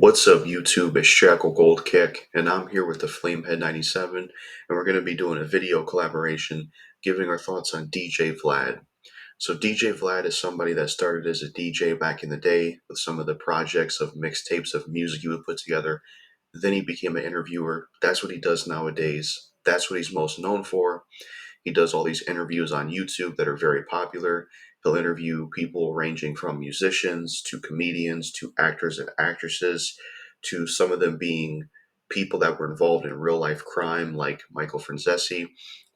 What's up, YouTube? It's JackalGoldKick, and I'm here with the Flamehead97, and we're going to be doing a video collaboration giving our thoughts on DJ Vlad. So, DJ Vlad is somebody that started as a DJ back in the day with some of the projects of mixtapes of music he would put together. Then he became an interviewer. That's what he does nowadays. That's what he's most known for. He does all these interviews on YouTube that are very popular. He'll interview people ranging from musicians to comedians to actors and actresses to some of them being people that were involved in real life crime, like Michael Franzese,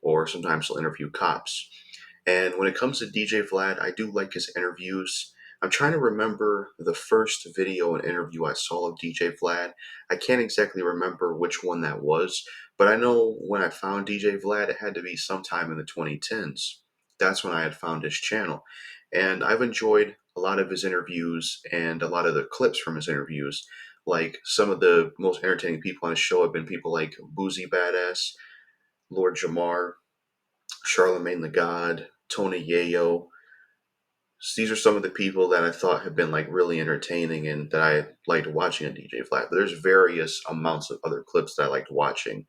or sometimes he'll interview cops. And when it comes to DJ Vlad, I do like his interviews. I'm trying to remember the first video and interview I saw of DJ Vlad. I can't exactly remember which one that was, but I know when I found DJ Vlad, it had to be sometime in the 2010s. That's when I had found his channel. And I've enjoyed a lot of his interviews and a lot of the clips from his interviews. Like some of the most entertaining people on his show have been people like Boozy Badass, Lord Jamar, Charlemagne the God, Tony Yayo. These are some of the people that I thought have been like really entertaining and that I liked watching on DJ Vlad. But there's various amounts of other clips that I liked watching,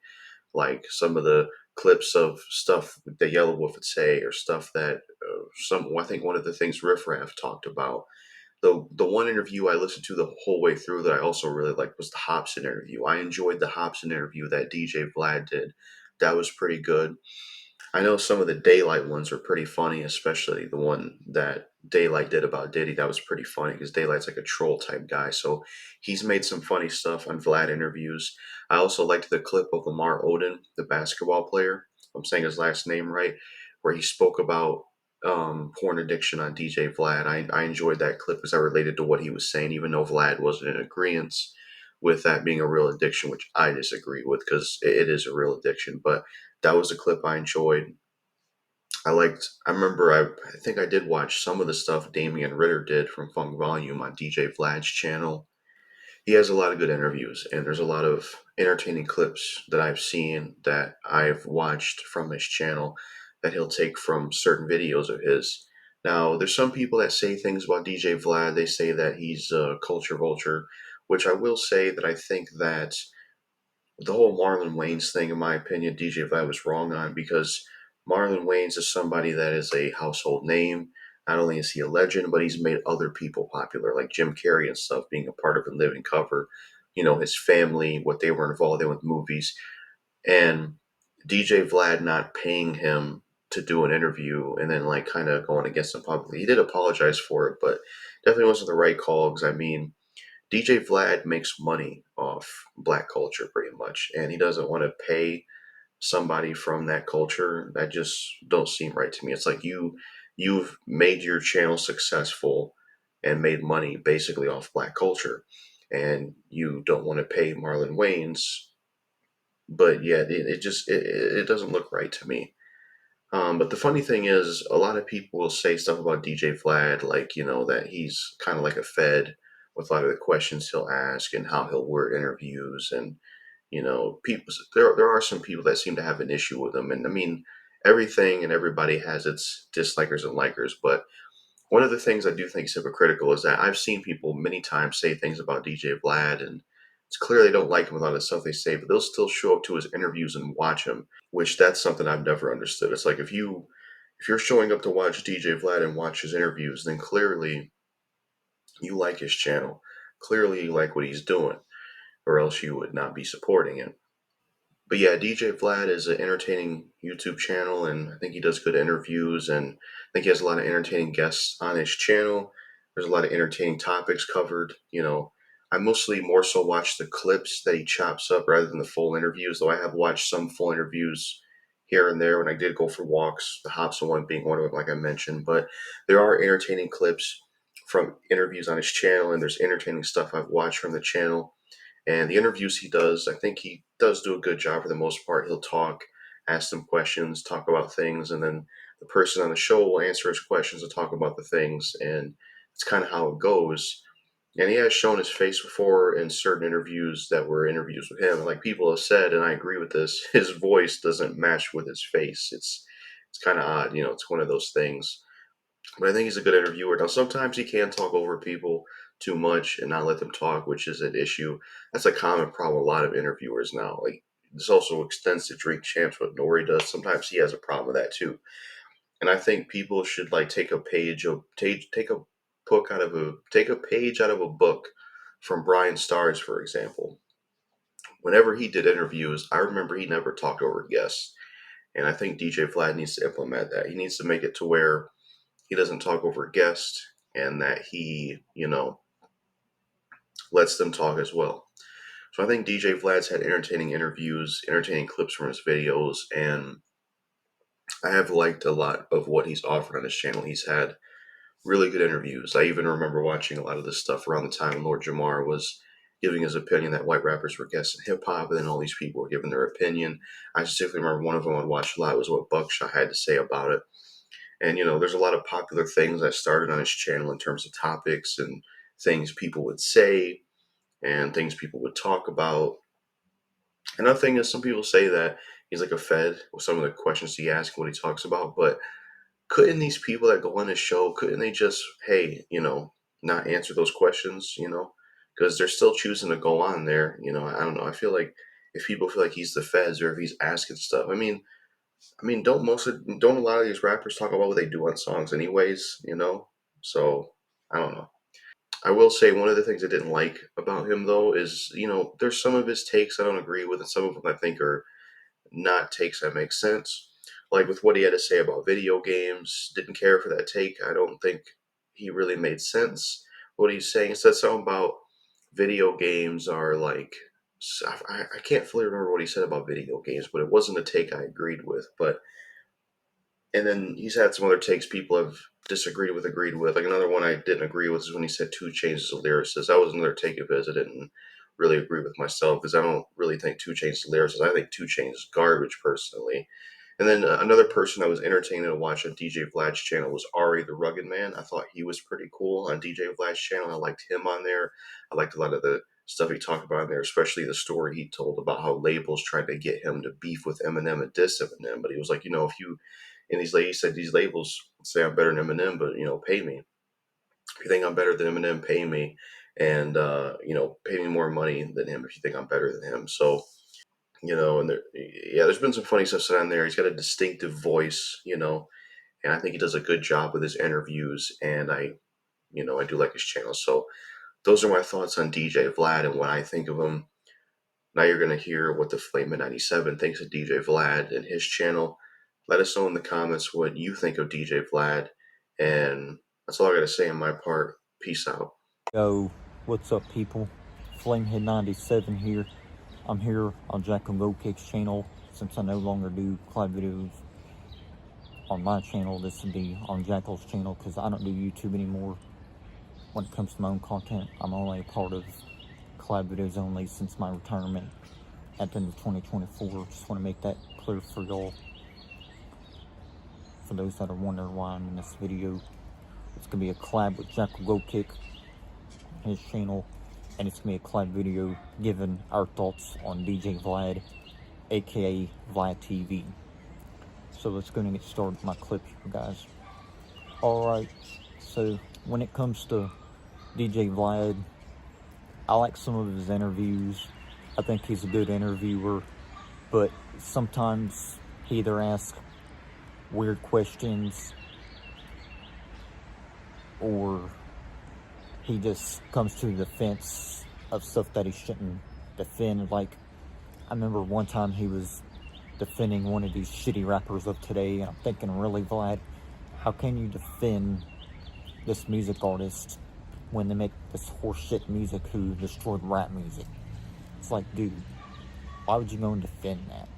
like some of the clips of stuff that Yellow Wolf would say, or stuff that I think one of the things Riff Raff talked about. The one interview I listened to the whole way through that I also really liked was the Hobson interview. I enjoyed the Hobson interview that DJ Vlad did. That was pretty good. I know some of the Daylight ones were pretty funny, especially the one that Daylight did about Diddy. That was pretty funny because Daylight's like a troll type guy. So he's made some funny stuff on Vlad interviews. I also liked the clip of Lamar Odom, the basketball player. I'm saying his last name right, where he spoke about porn addiction on DJ Vlad. I enjoyed that clip because I related to what he was saying, even though Vlad wasn't in agreement with that being a real addiction, which I disagree with because it is a real addiction. But that was a clip I enjoyed. I remember, I think I did watch some of the stuff Damian Ritter did from Funk Volume on DJ Vlad's channel. He has a lot of good interviews, and there's a lot of entertaining clips that I've seen that I've watched from his channel that he'll take from certain videos of his. Now, there's some people that say things about DJ Vlad. They say that he's a culture vulture, which I will say that I think that the whole Marlon Wayans thing, in my opinion, DJ Vlad was wrong on because Marlon Wayans is somebody that is a household name. Not only is he a legend, but he's made other people popular, like Jim Carrey and stuff, being a part of a living cover. You know, his family, what they were involved in with movies, and DJ Vlad not paying him to do an interview and then like kind of going against him publicly. He did apologize for it, but definitely wasn't the right call because I mean, DJ Vlad makes money off black culture pretty much, and he doesn't want to pay somebody from that culture. That just don't seem right to me. It's like you've made your channel successful and made money basically off black culture, and you don't want to pay Marlon Wayans, but yeah, it doesn't look right to me. But the funny thing is, a lot of people will say stuff about DJ Vlad, like, you know, that he's kind of like a Fed with a lot of the questions he'll ask and how he'll word interviews. And, you know, there are some people that seem to have an issue with him. And I mean, everything and everybody has its dislikers and likers. But one of the things I do think is hypocritical is that I've seen people many times say things about DJ Vlad, and it's clear they don't like him with a lot of the stuff they say, but they'll still show up to his interviews and watch him, which that's something I've never understood. It's like if you're showing up to watch DJ Vlad and watch his interviews, then clearly you like his channel. Clearly you like what he's doing, or else you would not be supporting him. But yeah, DJ Vlad is an entertaining YouTube channel, and I think he does good interviews, and I think he has a lot of entertaining guests on his channel. There's a lot of entertaining topics covered. You know, I mostly more so watch the clips that he chops up rather than the full interviews, though I have watched some full interviews here and there when I did go for walks, the Hobson one being one of them, like I mentioned. But there are entertaining clips from interviews on his channel, and there's entertaining stuff I've watched from the channel. And the interviews he does, I think he does do a good job for the most part. He'll talk, ask them questions, talk about things, and then the person on the show will answer his questions and talk about the things. And it's kind of how it goes. And he has shown his face before in certain interviews that were interviews with him. Like people have said, and I agree with this, his voice doesn't match with his face. It's kind of odd, you know. It's one of those things. But I think he's a good interviewer. Now, sometimes he can talk over people too much and not let them talk, which is an issue. That's a common problem with a lot of interviewers now. Like, this also extends to Drink Champs, what Nori does. Sometimes he has a problem with that too. And I think people should like take a page of take a book out of a take a page out of a book from Brian Stars, for example. Whenever he did interviews, I remember he never talked over guests. And I think DJ Vlad needs to implement that. He needs to make it to where he doesn't talk over guests and that he, lets them talk as well. So I think DJ Vlad's had entertaining interviews, entertaining clips from his videos, and I have liked a lot of what he's offered on his channel. He's had really good interviews. I even remember watching a lot of this stuff around the time Lord Jamar was giving his opinion that white rappers were guests in hip hop, and then all these people were giving their opinion. I specifically remember one of them I'd watched a lot was what Buckshot had to say about it. And there's a lot of popular things that started on his channel in terms of topics and things people would say and things people would talk about. Another thing is some people say that he's like a Fed with some of the questions he asks, what he talks about, but couldn't these people that go on his show, couldn't they just, hey, not answer those questions, because they're still choosing to go on there. I don't know. I feel like if people feel like he's the Feds or if he's asking stuff, don't a lot of these rappers talk about what they do on songs anyways, So I don't know. I will say one of the things I didn't like about him though is, there's some of his takes I don't agree with, and some of them I think are not takes that make sense. Like with what he had to say about video games, didn't care for that take. I don't think he really made sense. What he's saying, he said something about video games are like, I can't fully remember what he said about video games, but it wasn't a take I agreed with. And then he's had some other takes people have disagreed with, agreed with. Like another one I didn't agree with is when he said 2 Chainz is a lyricist. That was another take of his I didn't really agree with myself because I don't really think 2 Chainz is a lyricist. I think 2 Chainz is garbage personally. And then another person I was entertained to watch on DJ Vlad's channel was Ari the Rugged Man. I thought he was pretty cool on DJ Vlad's channel. I liked him on there. I liked a lot of the stuff he talked about on there, especially the story he told about how labels tried to get him to beef with Eminem and diss Eminem. But he was like, if you, and these ladies said these labels say I'm better than Eminem, but pay me. If you think I'm better than Eminem, pay me, and pay me more money than him if you think I'm better than him. So and there's been some funny stuff said on there. He's got a distinctive voice, and I think he does a good job with his interviews, and I do like his channel. So those are my thoughts on DJ Vlad and what I think of him. Now you're going to hear what the Flamehead97 thinks of DJ Vlad and his channel. Let us know in the comments what you think of DJ Vlad, and that's all I got to say on my part. Peace out. Yo, what's up people? Flamehead97 here. I'm here on JackalGoldKick's channel. Since I no longer do collab videos on my channel, this would be on Jackal's channel because I don't do YouTube anymore. When it comes to my own content, I'm only a part of collab videos only since my retirement at the end of 2024. Just want to make that clear for y'all. For those that are wondering why I'm in this video, it's going to be a collab with JackalGoldKick, his channel, and it's going to be a collab video giving our thoughts on DJ Vlad, aka Vlad TV. So let's go and get started with my clip here, guys. Alright, so when it comes to DJ Vlad, I like some of his interviews. I think he's a good interviewer, but sometimes he either asks weird questions or he just comes to the defense of stuff that he shouldn't defend. Like, I remember one time he was defending one of these shitty rappers of today, and I'm thinking, really, Vlad, how can you defend this music artist when they make this horseshit music who destroyed rap music? It's like, dude, why would you go and defend that?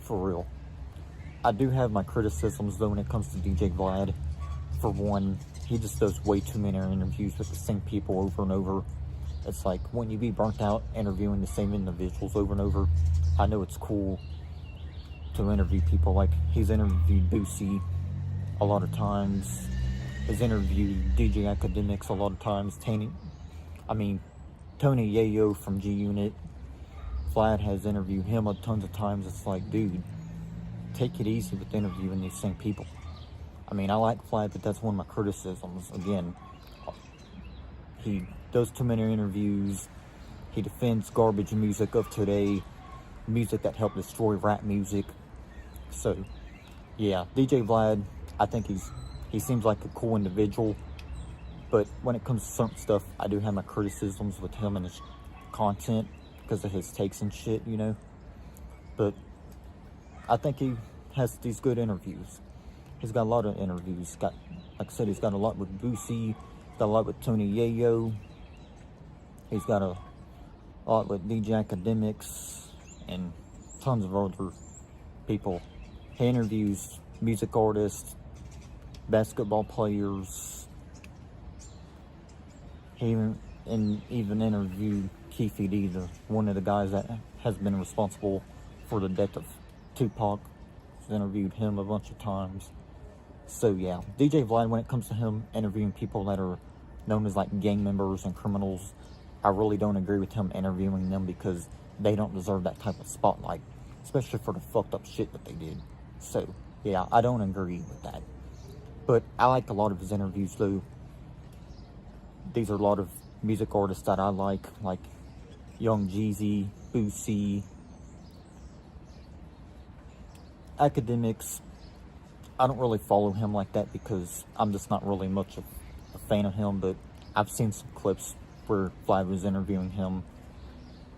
For real. I do have my criticisms, though, when it comes to DJ Vlad. For one, he just does way too many interviews with the same people over and over. It's like, when you be burnt out interviewing the same individuals over and over, I know it's cool to interview people. Like, he's interviewed Boosie a lot of times. He's interviewed DJ Academics a lot of times. Tony Yayo from G-Unit. Vlad has interviewed him a tons of times. It's like, dude, take it easy with interviewing these same people. I like Vlad, but that's one of my criticisms. Again, He does too many interviews. He defends garbage music of today, music that helped destroy rap music. So, yeah, DJ Vlad, I think he seems like a cool individual, but when it comes to certain stuff, I do have my criticisms with him and his content because of his takes and shit, you know. But I think he has these good interviews. He's got a lot of interviews. Like I said, he's got a lot with Boosie, he's got a lot with Tony Yayo, he's got a lot with DJ Academics, and tons of other people. He interviews music artists, basketball players. He even interviewed Keefe D, one of the guys that has been responsible for the death of Tupac. He's interviewed him a bunch of times. So yeah, DJ Vlad, when it comes to him interviewing people that are known as like gang members and criminals, I really don't agree with him interviewing them because they don't deserve that type of spotlight, especially for the fucked up shit that they did. So yeah, I don't agree with that. But I like a lot of his interviews though. These are a lot of music artists that I like Young Jeezy, Boosie, Academics. I don't really follow him like that because I'm just not really much of a fan of him, but I've seen some clips where Vlad was interviewing him,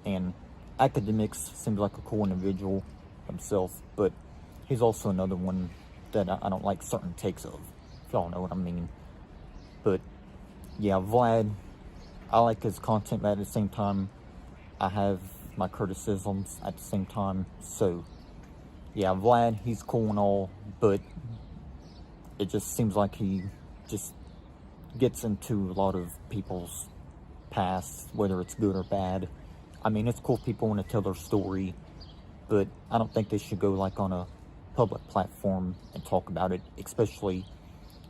and Academics seems like a cool individual himself, but he's also another one that I don't like certain takes of, if y'all know what I mean. But yeah, Vlad, I like his content, but at the same time, I have my criticisms at the same time. So yeah, Vlad, he's cool and all, but it just seems like he just gets into a lot of people's past, whether it's good or bad. I mean, it's cool if people want to tell their story, but I don't think they should go like on a public platform and talk about it, especially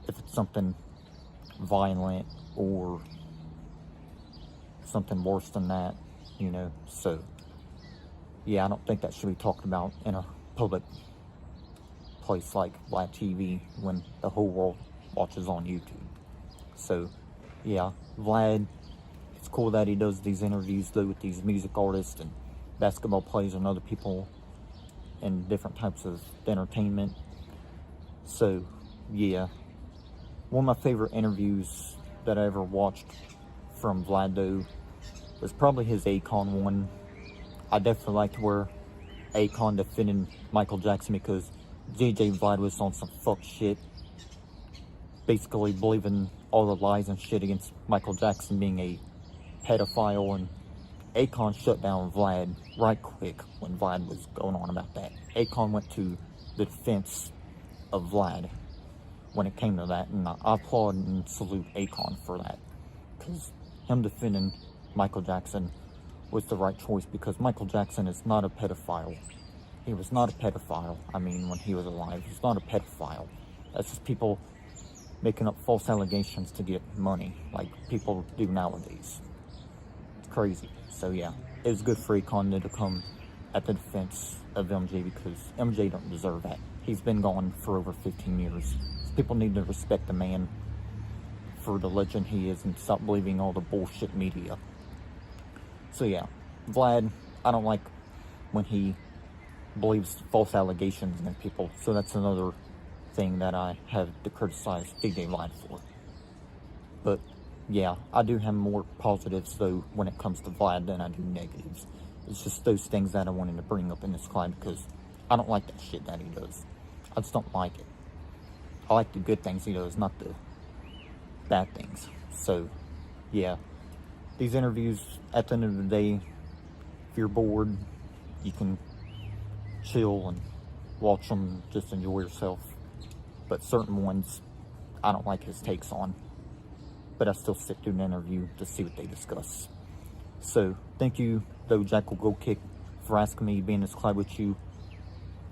if it's something violent or something worse than that, you know. So yeah, I don't think that should be talked about in a public place like Vlad TV when the whole world watches on YouTube. So yeah, Vlad, it's cool that he does these interviews though with these music artists and basketball players and other people and different types of entertainment. So yeah, one of my favorite interviews that I ever watched from Vlad though was probably his Akon one. I definitely liked where Akon defended Michael Jackson because DJ Vlad was on some fuck shit, basically believing all the lies and shit against Michael Jackson being a pedophile, and Akon shut down Vlad right quick when Vlad was going on about that. Akon went to the defense of Vlad when it came to that, and I applaud and salute Akon for that, because him defending Michael Jackson was the right choice, because Michael Jackson is not a pedophile. He was not a pedophile. I mean, when he was alive, he was not a pedophile. That's just people making up false allegations to get money, like people do nowadays. It's crazy. So yeah, it was good for Akon to come at the defense of MJ, because MJ don't deserve that. He's been gone for over 15 years. People need to respect the man for the legend he is and stop believing all the bullshit media. So yeah, Vlad, I don't like when he believes false allegations against people. So that's another thing that I have to criticize DJ Vlad for. But yeah, I do have more positives though when it comes to Vlad than I do negatives. It's just those things that I wanted to bring up in this clip, because I don't like that shit that he does. I just don't like it. I like the good things he does, not the bad things. So yeah, these interviews, at the end of the day, if you're bored, you can chill and watch them, just enjoy yourself. But certain ones, I don't like his takes on. But I still sit through an interview to see what they discuss. So, thank you, though, JackalGoldKick, for asking me to be in this collab with you.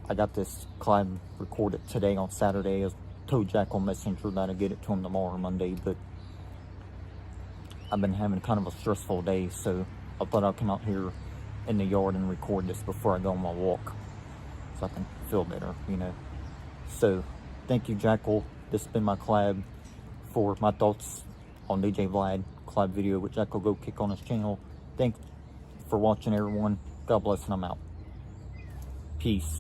I got this collab recorded today on Saturday. I told Jackal Messenger that I'd get it to him tomorrow or Monday, but I've been having kind of a stressful day, so I thought I'd come out here in the yard and record this before I go on my walk, so I can feel better, you know. So, thank you, Jackal. This has been my collab for my thoughts on DJ Vlad. collab video with JackalGoldKick on his channel. Thanks for watching, everyone. God bless, and I'm out. Peace.